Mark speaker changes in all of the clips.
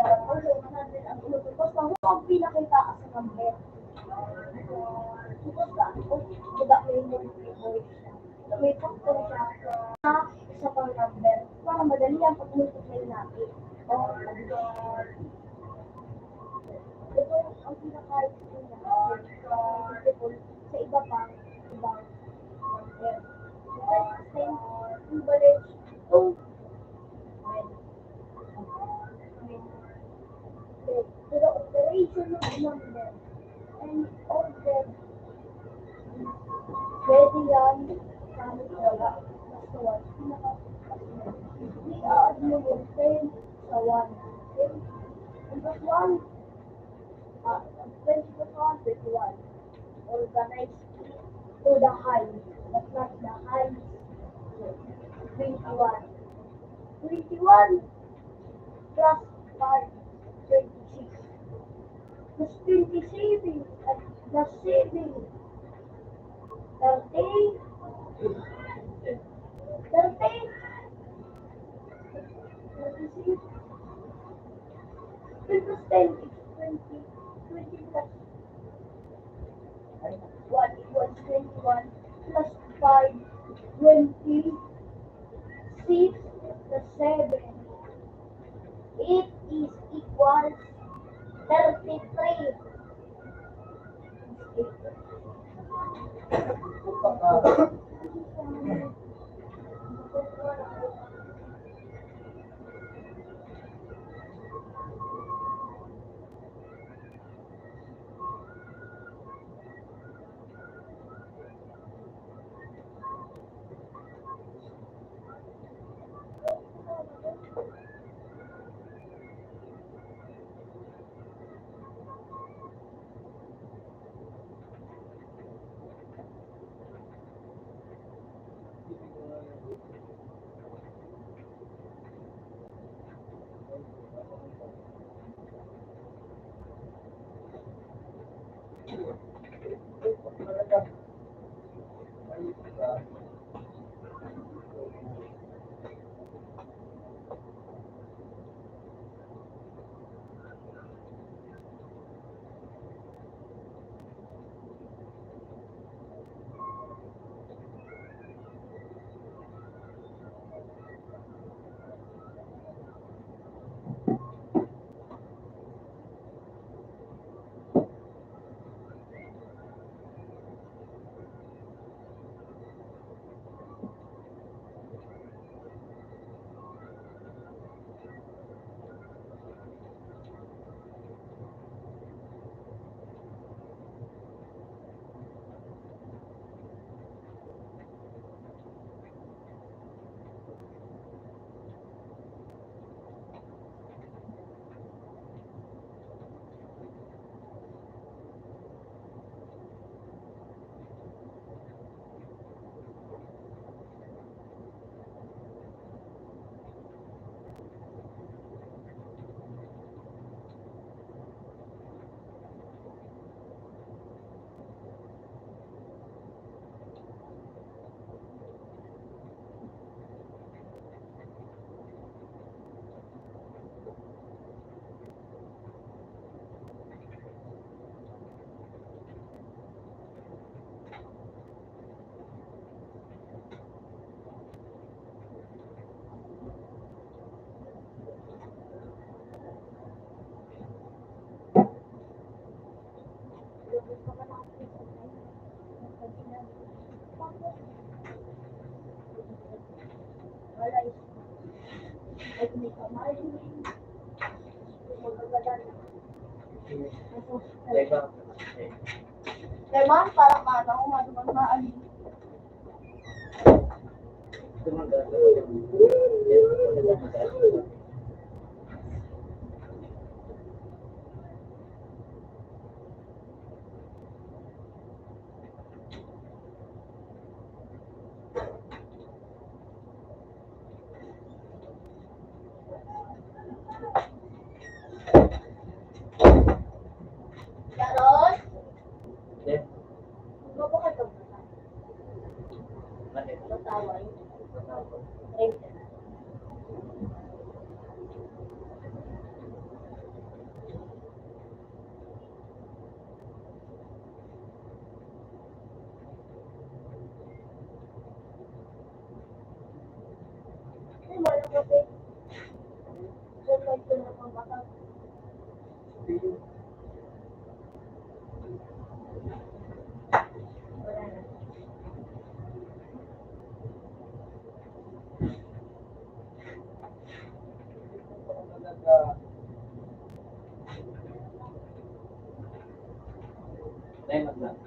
Speaker 1: Also, 100 ang inutos. Basta huwag pinakita sa number. Tapos lang, diba may multiple siya. May factor siya na isa pang number. Para madali ang pag-multiply natin. O, ito ang pinaka-ito niya. Multiple sa iba pang ibang number. Same equivalent to to the operation of number and order. Pwede yan gamit wala. Basta 1. I-add mo yung 10 sa 1. Okay? And plus 1, 20 plus 1, 21. Organize to the high, but not the high. 21. 21 plus 5, 26. Plus 27 at plus 7. 30. 30. 36. 10 plus 10 is 20. 20 plus 1 equals 21 plus 5, 20. 6 plus 7. 8 is equals 33. Lemon, parang ano, maduman. Garon? Mabukad ka ba? Mataway. Nag-decide ko na pumasok. Wala na.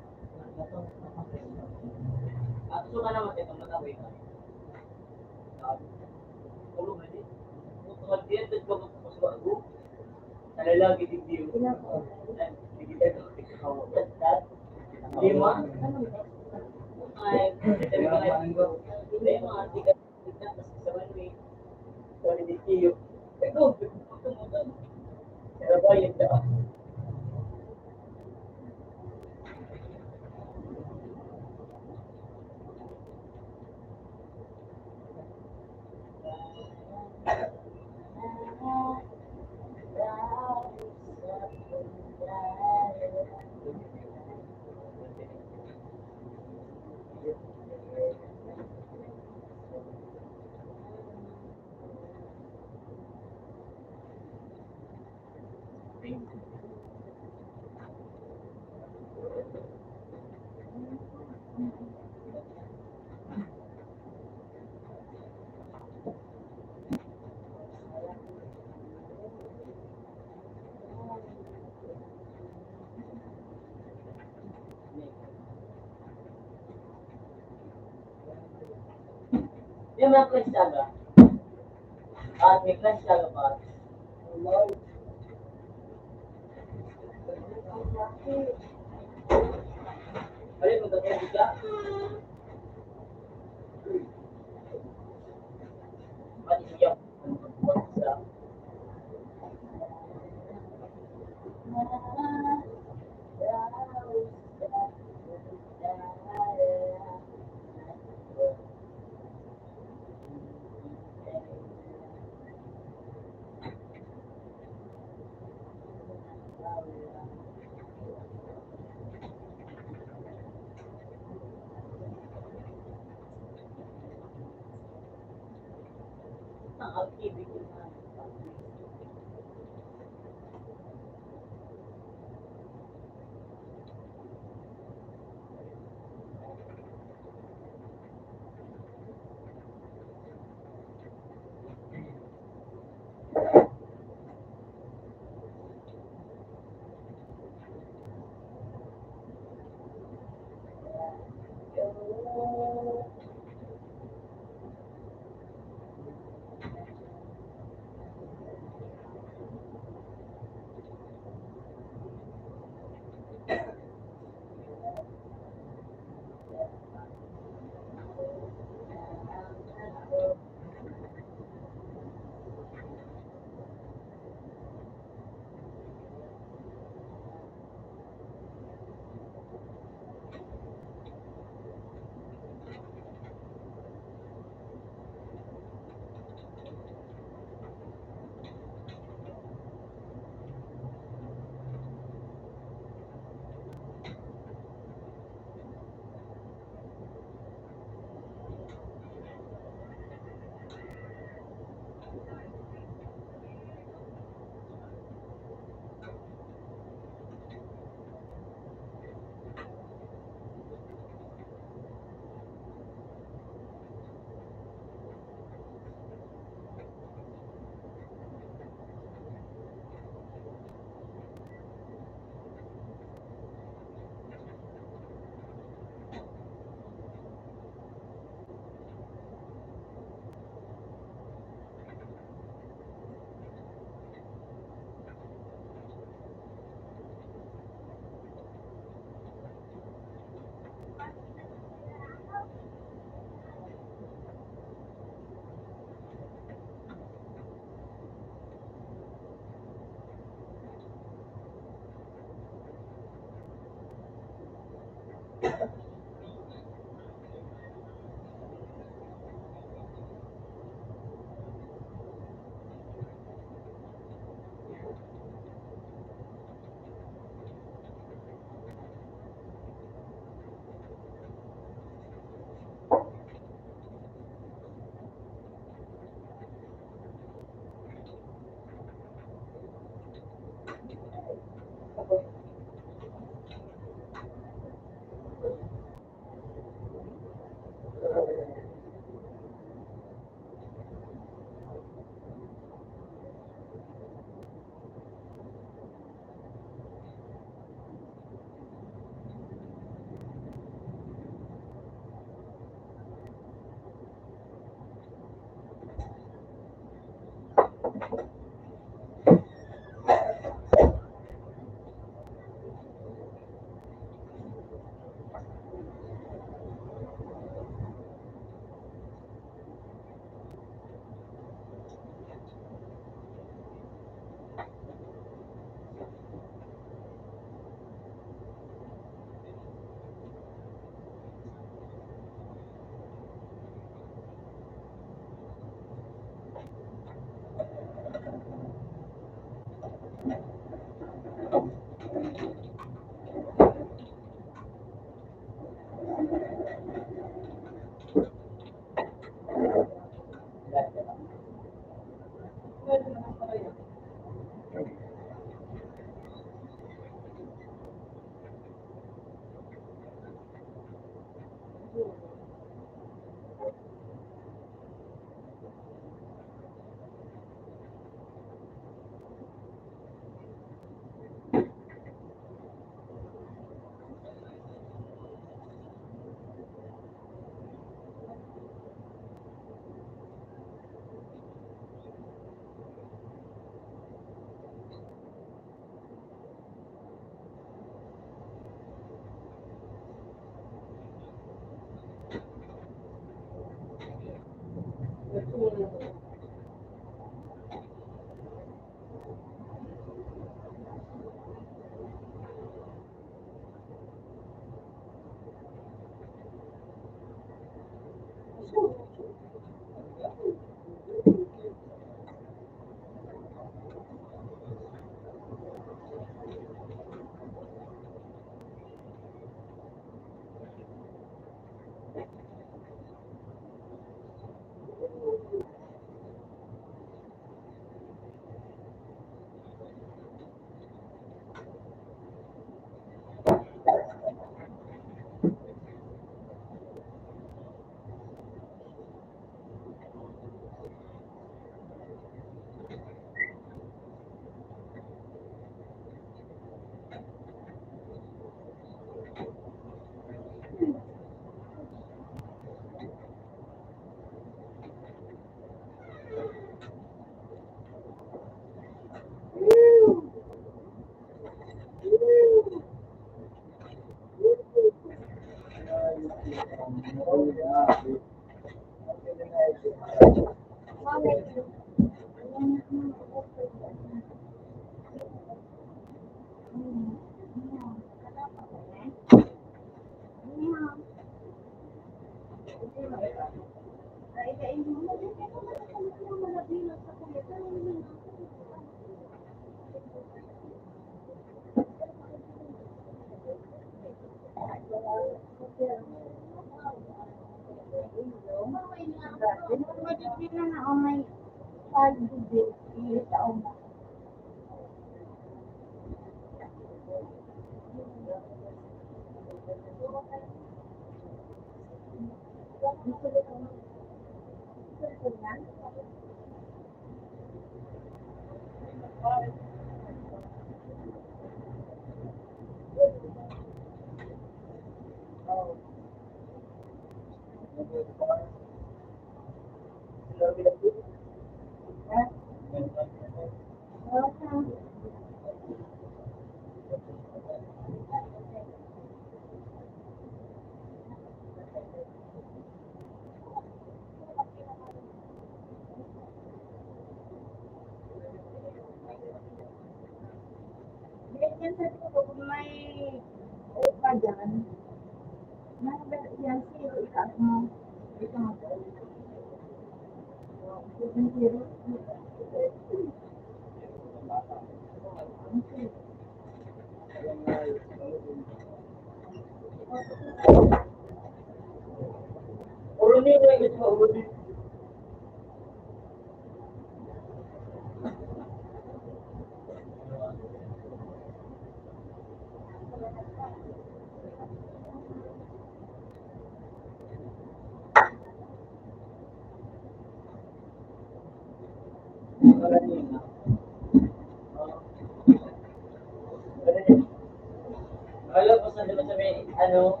Speaker 2: Alam ko sa diba sabi, ano,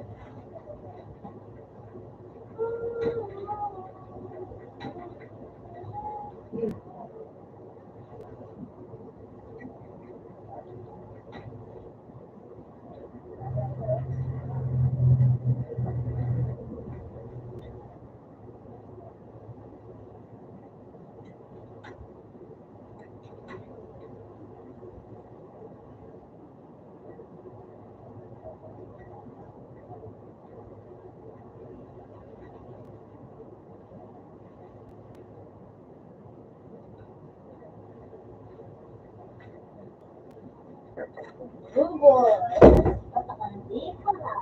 Speaker 1: Google. Patakandi ka na.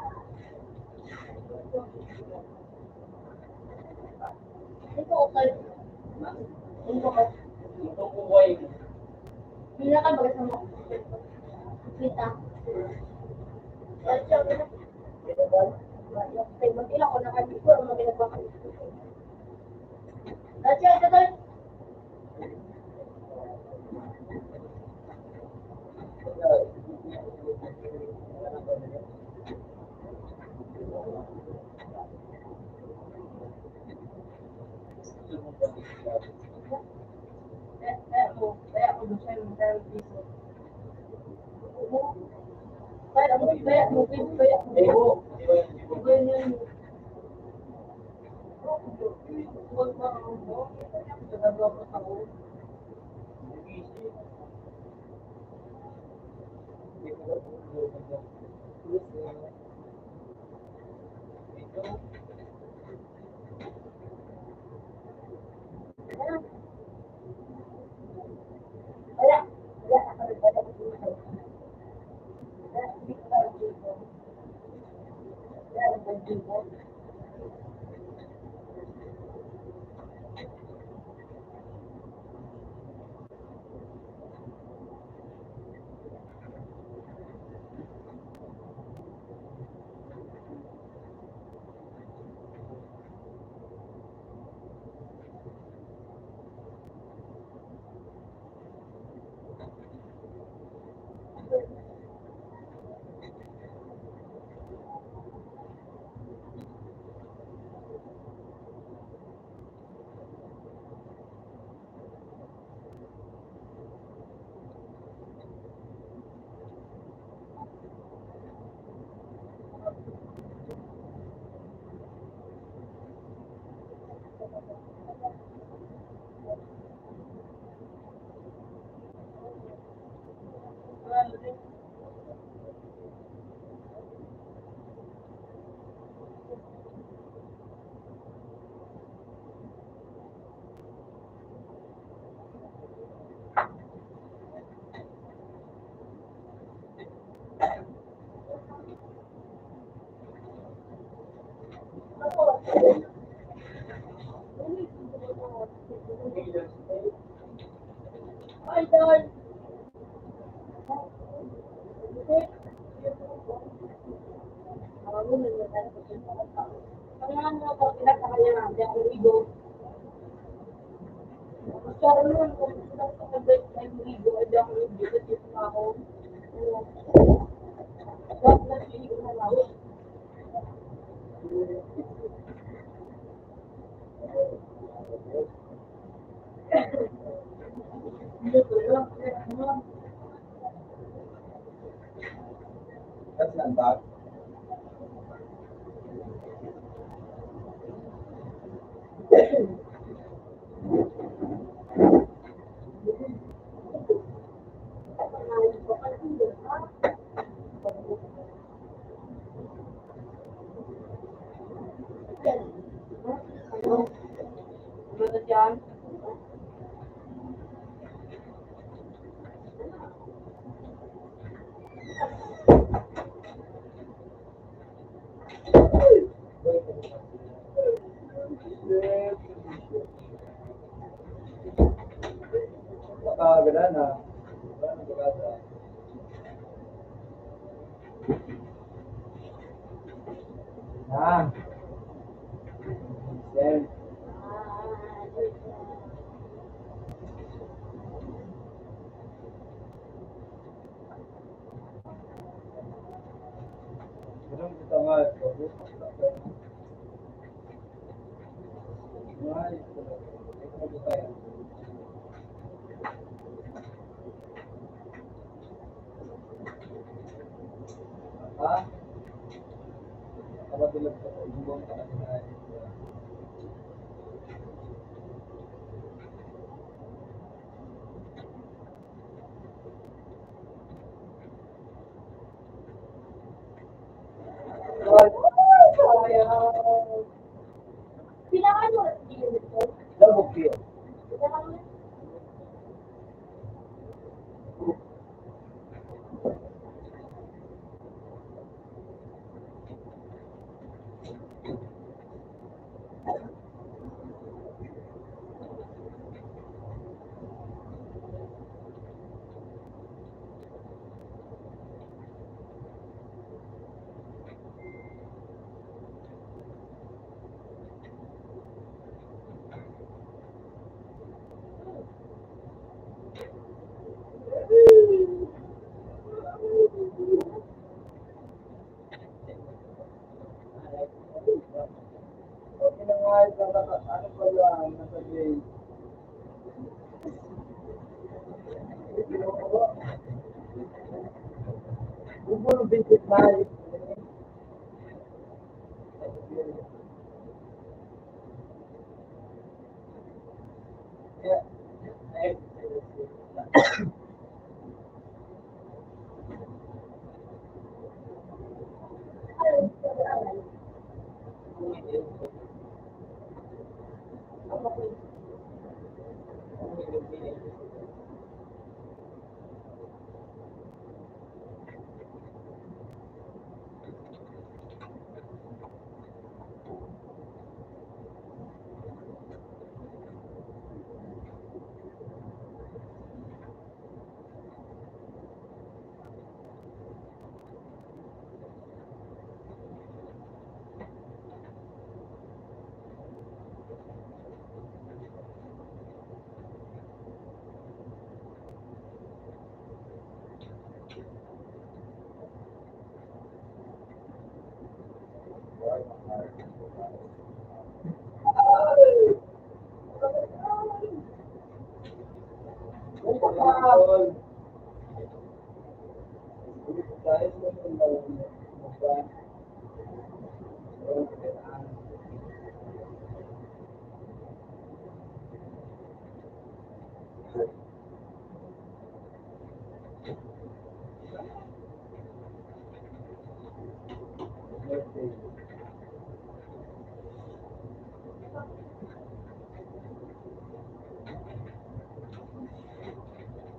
Speaker 1: Ito ko kayo. Ito ko.
Speaker 2: ito ko buhay.
Speaker 1: Hindi na ka bagas mo. Kita. Kasi ako na. Mag-ilang ko na kami ko. Ang mga nagpapalito. Kasi ito to. Kaya ako doon siya yung dahil piso. Kaya mo, kaya mo.
Speaker 2: Ego, ego yan, ego.
Speaker 1: Ganyan.
Speaker 2: Nagabot ako. Busy. Hindi ko na ito.
Speaker 1: Wala. Wala. Wala. Idol. Kaya ano ako, pinakakaya namin ang ligo. Basta ano, kung pinakakabait na yung ligo, ay ako ligo, kasi ako, dapat na ligo na lang. Hindi ko lang,
Speaker 2: That's not bad.
Speaker 1: ano yan?
Speaker 2: Nakagana na. Ah. Then, Anong kita nga ito? Ha? Kapabilag ko sa ibang kakasinahan.
Speaker 1: Kailangan mo, hindi ko.
Speaker 2: Double kill.
Speaker 1: Kailangan mo,
Speaker 2: Okay na nga ito. Ano pa yan? Nasa grade. Huwag mo nung visit na.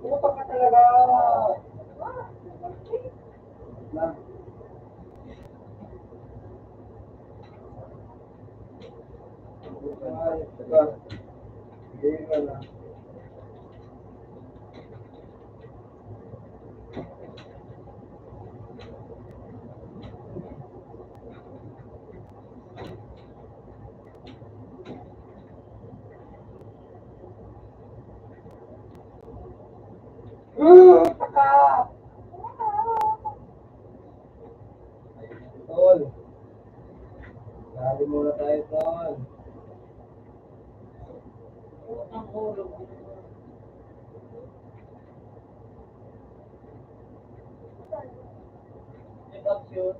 Speaker 2: Puta ka talaga! Na. Ay, diba? Hindi ka na. Taka! Tol. Sabi muna tayo, Tol. Ang ulo. Check up yun.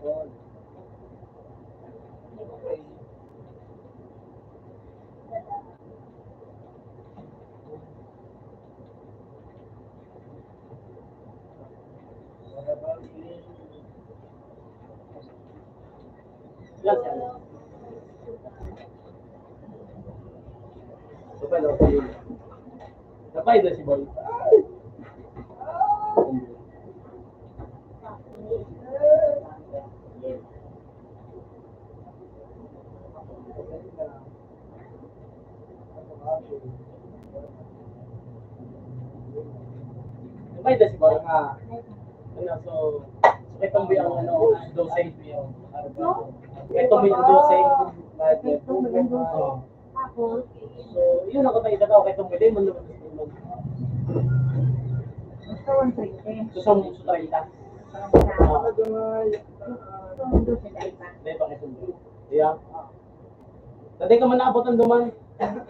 Speaker 2: Tol. Napay na si Boy. Napay na si Boy nga. Ano, so itong mo yung ano, dosage mo yung ito mo yung dosage.
Speaker 1: Tapos,
Speaker 2: So, yun ako tayo daw kay itong pwede mo naman.
Speaker 1: gusto kong 30.
Speaker 2: So, sa muso tayo ita.
Speaker 1: So, doon sila iba.
Speaker 2: Hindi pa kayo sundo. Yeah. Dati ka man naabot ang duman. Yeah.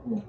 Speaker 2: Alam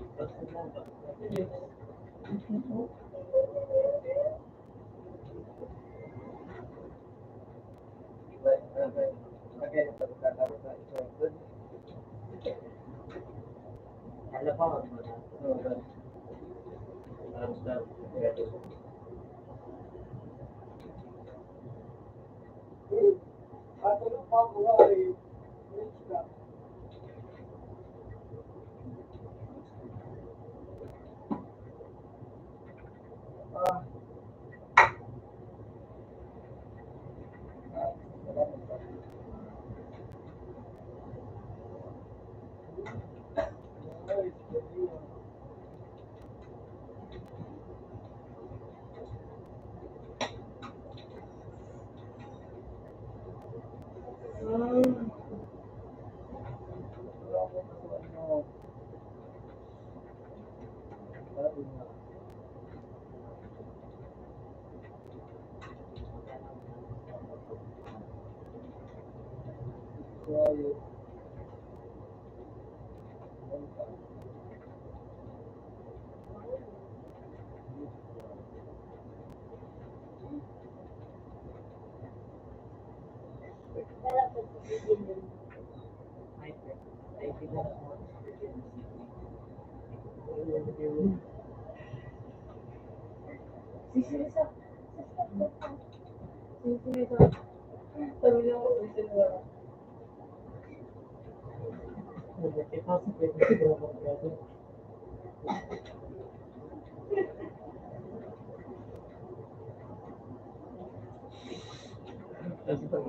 Speaker 2: ko,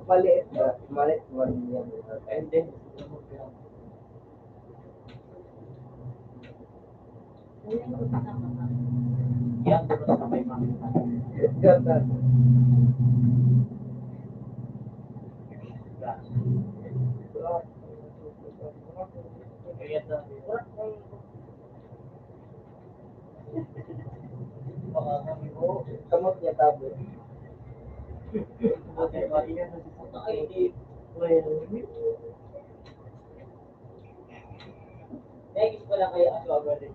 Speaker 2: maliit na, maliit one yan. And then, yan, diba sa may mga. Ganda. Kamot niya tabo. Next ko lang kayo ako agad eh.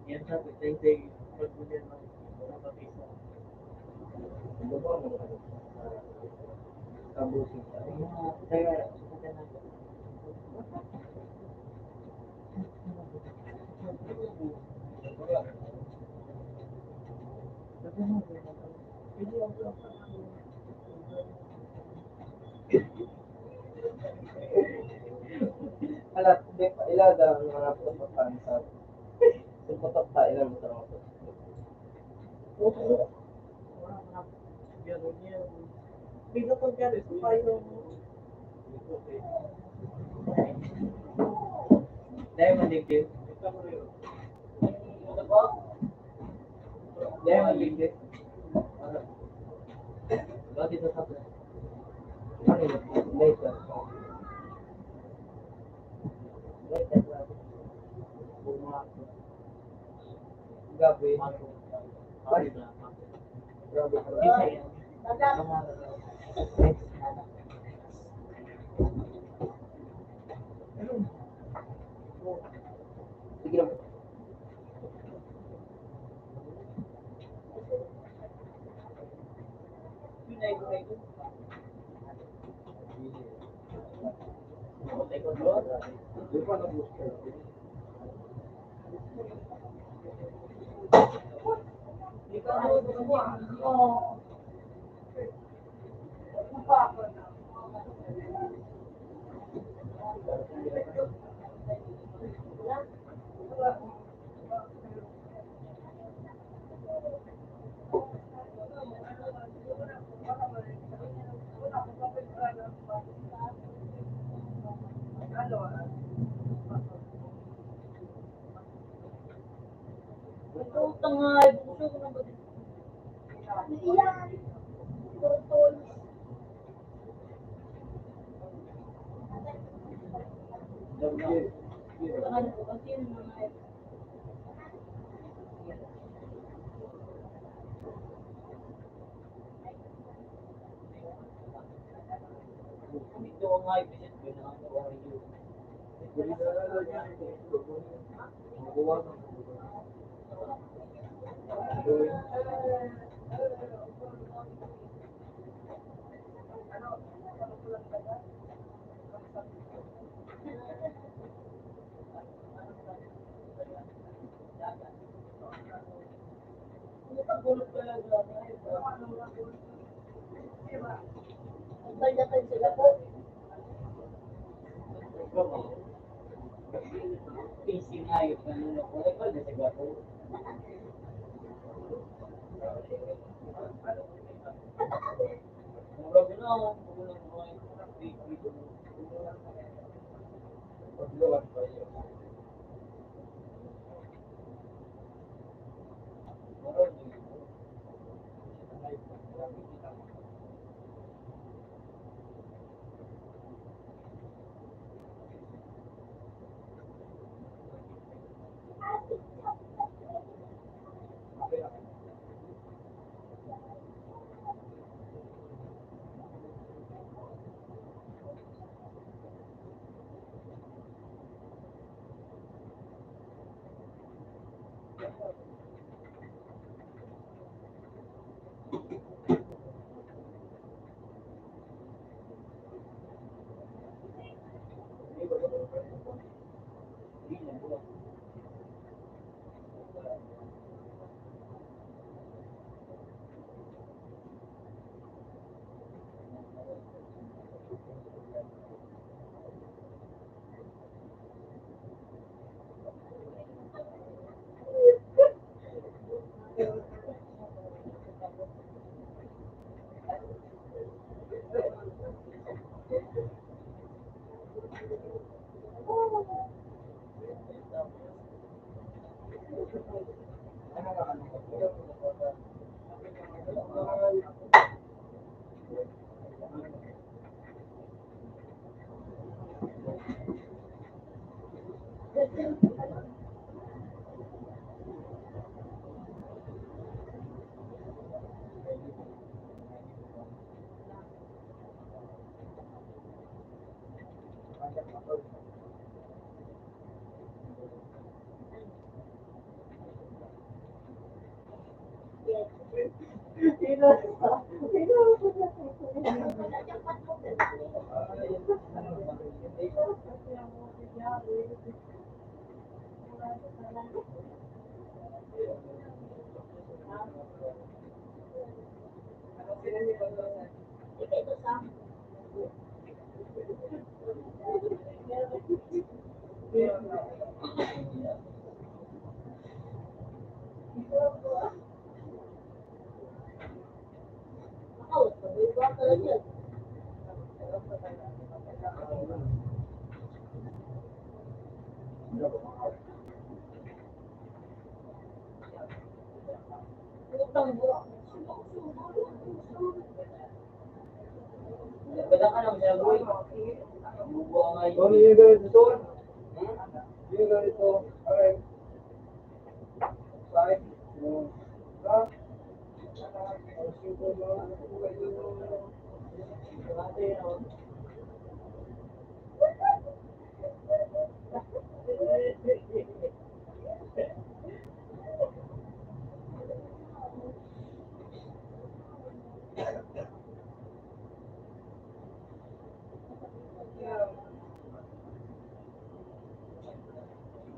Speaker 2: Yan sa day pagbulian ng mga kapisa. Kabusin siya. Kaya, alat, ilaga ang mga putokan sa putok ta ilan mo sa mga putok. Hindi ko gano'n sa payo. Dahil maligid. Dahil maligid. Bakit ito sa plan? Ano yun? Later. Later lang. Bumato. Gabi. Ay, grabe. Isa yan. Sige lang. tangay. Gusto ko nang ba dito?
Speaker 1: Iyan. Puro toys.
Speaker 2: Tangan ko kasi yung mga dito ko nga i-visit ko na ang Wario.
Speaker 1: Baldakan sila po.
Speaker 2: PC nga yun. Ano ko? Ay, pwede sa gato. Mura ko na. Kulang ko ay Bada ka lang siya, boy. Bubuha nga yun.
Speaker 3: Ano yung ganito? Yung ganito. Okay. Side. Ha?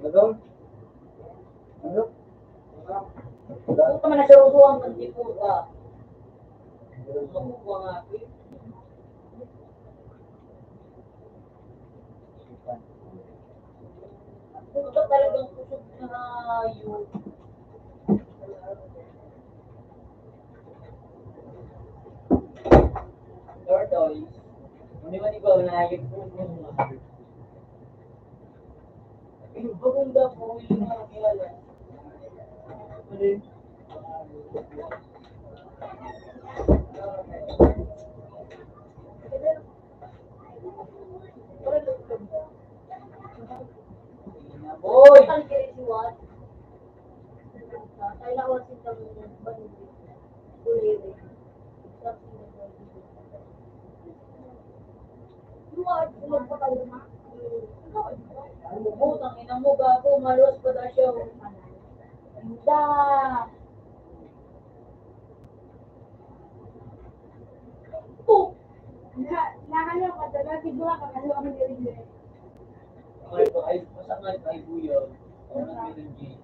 Speaker 3: Ano? Ano?
Speaker 2: Puta man na siya usuang ng tipo ka. Makukuha nga ako eh. Puta talagang kusog na yun. Tortoise. Mani-mani ba unahigit po mo? Bagong po yung mga kilala. Boy!
Speaker 1: Ang kiri si Wat. Kailangan sila ng banili. Kuliri. What? Magpapalama? Butang ina mo gago, maluwas pa daw siya. Da. Oh. Nakalaw ka talaga, siguro ka kalaw ang dili.
Speaker 2: Ay, masakit ay buyo. O nang binunji.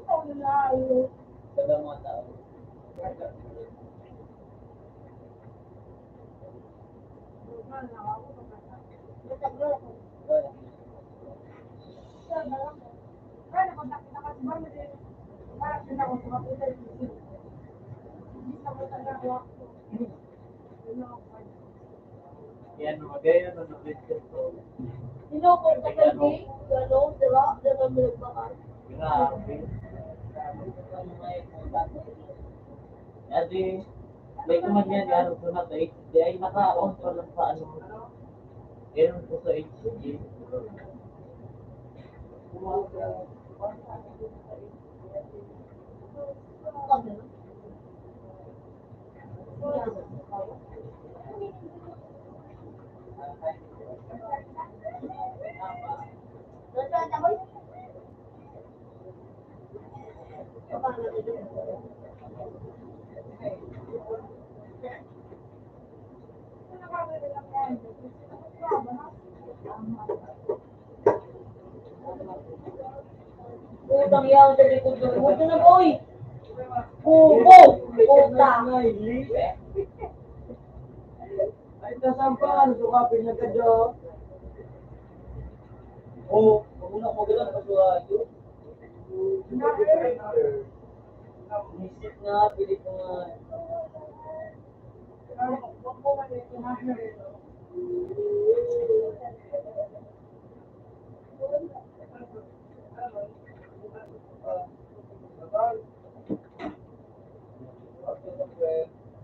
Speaker 1: Oh, na.
Speaker 2: Kada mga tao. Yan, mga ganyan na nag-video ko.
Speaker 1: Sino ko sa kanji? Gano'n, diba? Gano'n mo nagbakan.
Speaker 2: Grabe. Kasi, may kuman yan, yan, sunod na HG, ay naka-on pa lang sa ano. Yan po sa HG.
Speaker 1: Utang yan sa likod ng huwag na boy! Bubo! Puta!
Speaker 3: Ay, nasampan. Sukapin na ka dyan.
Speaker 2: Oo, kung una ko gano'n, pasuha ito. Isip na, pilit ko nga.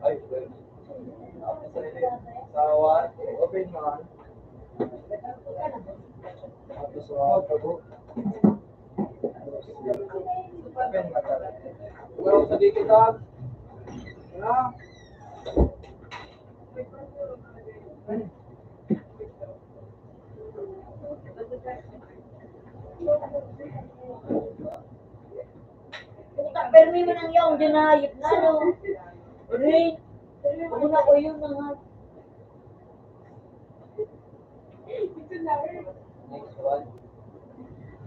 Speaker 3: Ay, sawan, open man. Tapos tago. Open man. Pero sa di kita. Na.
Speaker 1: Puta, permi mo nang yaong dinayip na, no? Rin! Huwag na ko yun mga...
Speaker 2: Next one.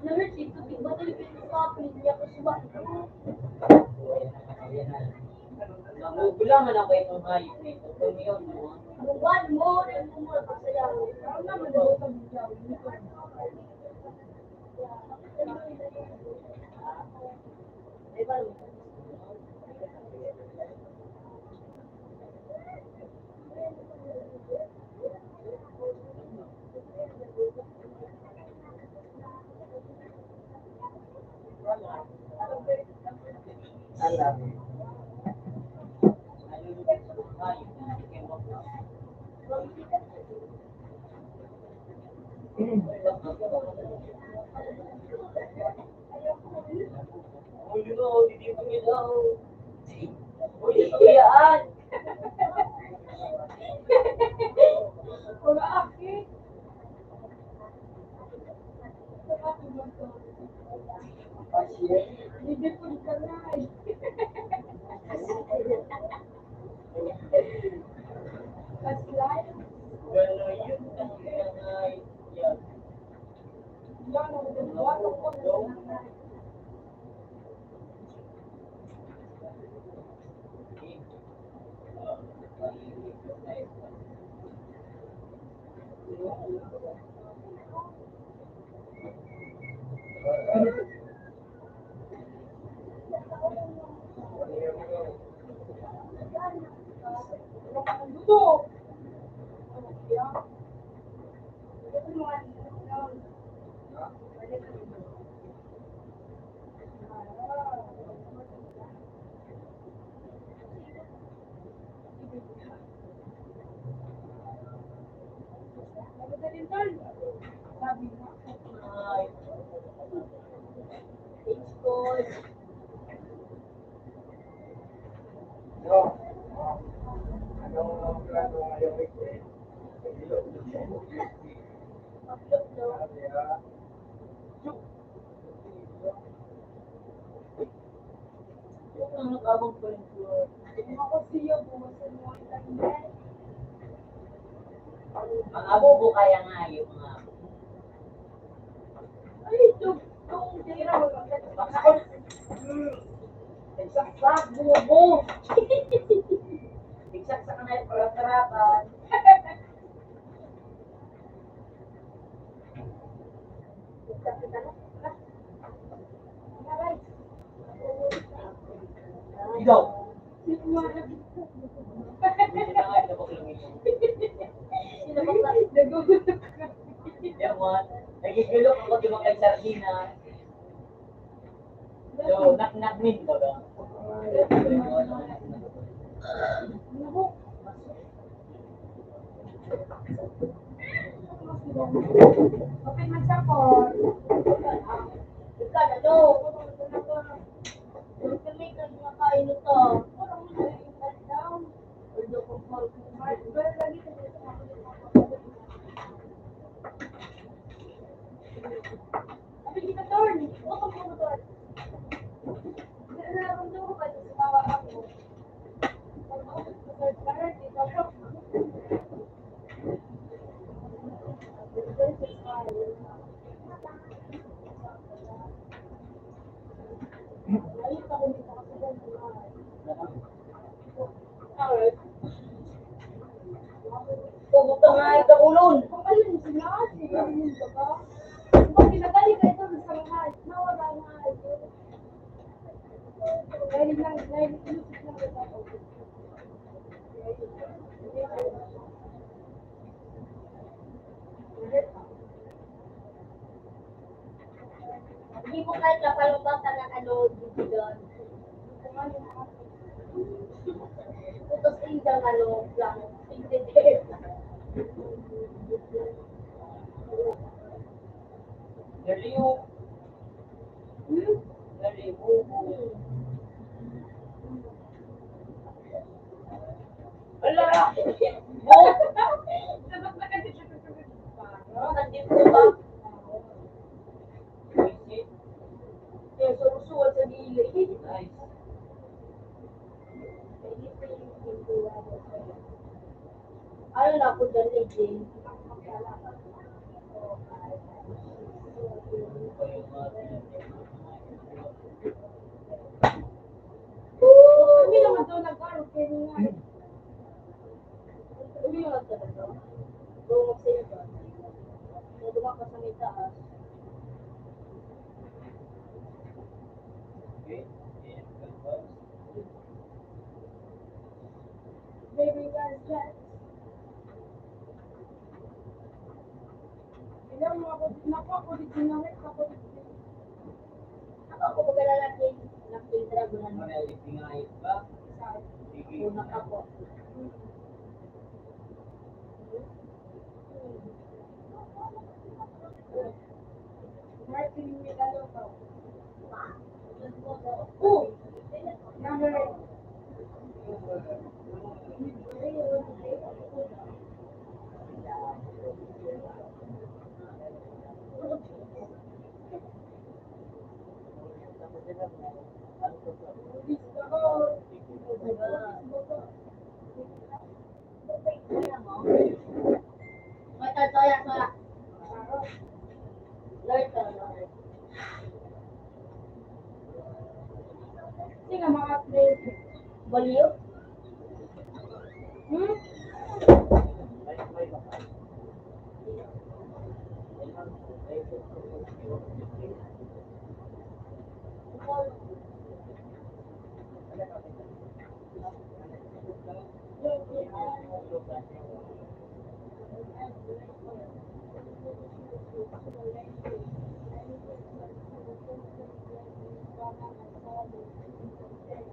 Speaker 1: Nahit ito, di ba tayo pinapapin niya ko sa bato?
Speaker 2: Nagugulang man ako itong hayop nito. Kung yun, no?
Speaker 1: Buwan mo, nagmumula ka sa yaw. Ano naman daw sa yaw? Ay, ba?
Speaker 2: Alam. Oh, you know, hindi mo nila ako. Uy, kuyaan!
Speaker 1: Wala aki. Hindi po ka na eh. Kaslay?
Speaker 2: Gano'n yun kasi yan.
Speaker 1: Yan, nagbuwalo ko na. Dito!
Speaker 3: No. Anong plano ngayong weekend? Kaya,
Speaker 2: Ang nakabang pa rin po.
Speaker 1: Ako siya, bumasan mo ang tanggal.
Speaker 4: Ang abo po kaya nga yung mga
Speaker 1: Ay, yung tira mo lang.
Speaker 4: nagsaksak, bubo. Nagsaksak na yung paratarapan. Ikaw. Hindi na nga ito paglungin mo. Yan mo, nagigilok ako di ba kay Sardina. So, nak-nak min ko ba?
Speaker 1: Okay, magsapon. Ika na do. Kami ka kain ito. Parang mo na yung down. Ordo ko po. Pero lagi ka dito. Tapi kita turn. Huwag ka mo turn. Nararamdaman ko ba ito sa tawa ako? Pag ako sa turn, dito ako. Ayun ako dito kasi
Speaker 4: Pumunta nga ito ulon.
Speaker 1: ayun sila. Ayun ba? Pag pinagali ka ito sa lahat, nawala nga ito. Dahil ilusip lang ito ako.
Speaker 4: Hindi mo kahit napalubatan ng ano, dito doon. Putos indang ano, lang. Tigde-tigde. Galiw. Galiw. Ala! Bot! Nandito ba?
Speaker 1: Kaya surusuwal sa gilid.
Speaker 4: Nice.
Speaker 1: Ano na ako dyan, Jane? Hindi naman daw nag-aaral, pero nga. Hindi naman talaga. Bumag sa'yo ba? Nagumag ka sa may taas. Baby, guys, guys. Ilang mga original, ako
Speaker 4: Ako ko lalaki ng pindragonan.
Speaker 2: Tingayos ba?
Speaker 4: Una ka po.
Speaker 1: Martin Megaloto.
Speaker 4: Oh!
Speaker 1: Number 8.
Speaker 4: Soya. Lord,
Speaker 1: Sige, mga plate.
Speaker 4: Baliw?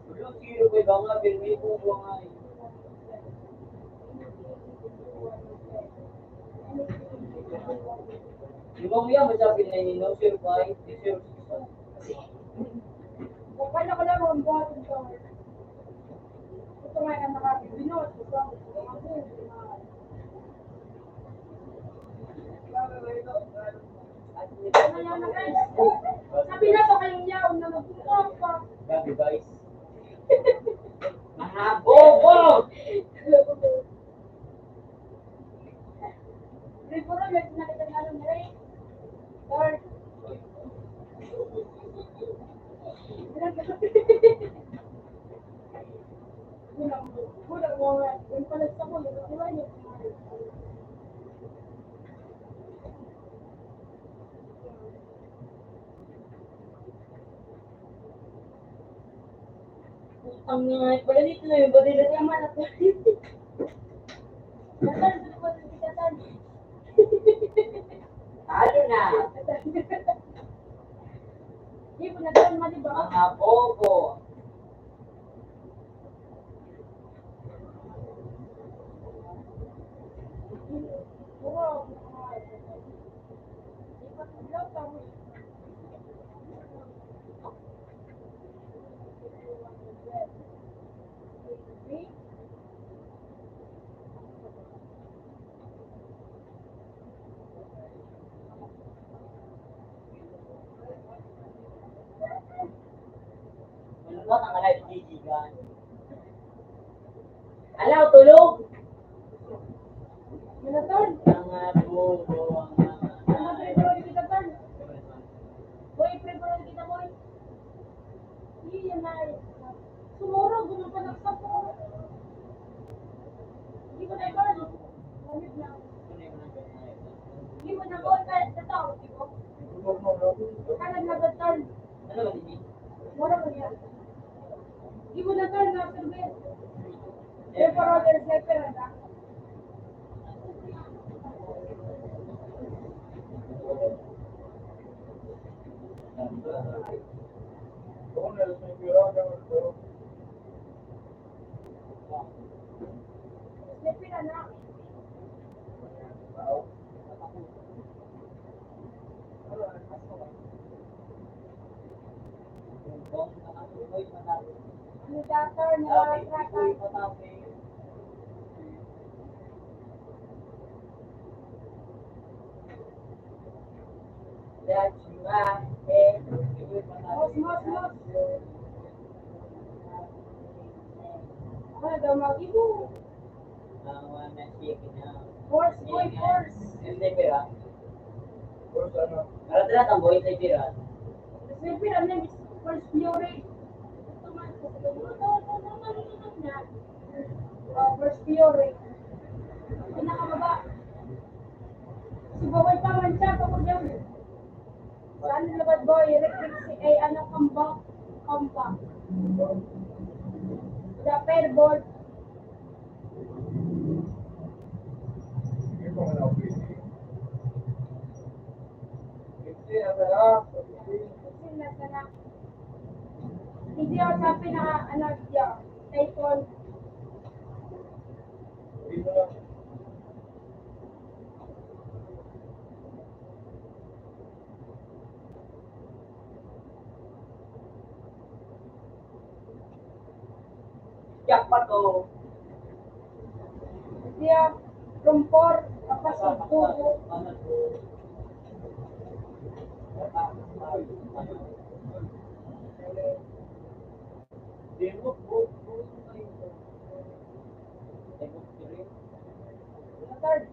Speaker 2: Belum kira kau bangga birmi ko buang ay. Di ba mo yan masabi na ni no sir 5, 0 6.
Speaker 1: Kaya ko lang ang buhatin ko. Ito nga ang nakabibinot. Ito ang sabi na to kayong yaon na magpupok pa.
Speaker 2: Gabi guys. Mga bobo!
Speaker 1: Ripuro, may nakita nga lang na rin. Lord. Budak mo nga. Yung palag sa ko, yung iwan niyo. Ang balik na yung body na naman at Natan, sa ko si Natan.
Speaker 2: Ano na?
Speaker 1: Hindi ko natan mali ba?
Speaker 2: Mga bobo!
Speaker 1: Wow.
Speaker 2: Ano ang live gigigan? Alaw, tulog!
Speaker 1: Natan.
Speaker 2: Mga bobo ang
Speaker 1: Ano pre-pro kita tan? Boy, pre-pro kita boy. Iya na. Sumuro gusto pa nagsapo. Hindi ko na iban. Lamit na. Hindi mo na boy kaya sa tao, di ko. Kanan na tan.
Speaker 2: Ano ba din?
Speaker 1: Mura ko yan. Hindi mo na tan na serve. Eh para der sniper na. Sniper na. Ano datar na tracker. Mos. Ano daw mag-ibo? Force, boy, force. Sniper na. Force fury. First fury. Pinakababa. Si Bawal pa man siya, kapag yun. Saan labad boy? Electric si ay ano kamba. The pairboard. Sila sana. Hindi ako sabi na ano siya. Typhoon.
Speaker 2: Jackpot ko.
Speaker 1: Siya from 4 kapasig tubo. Third.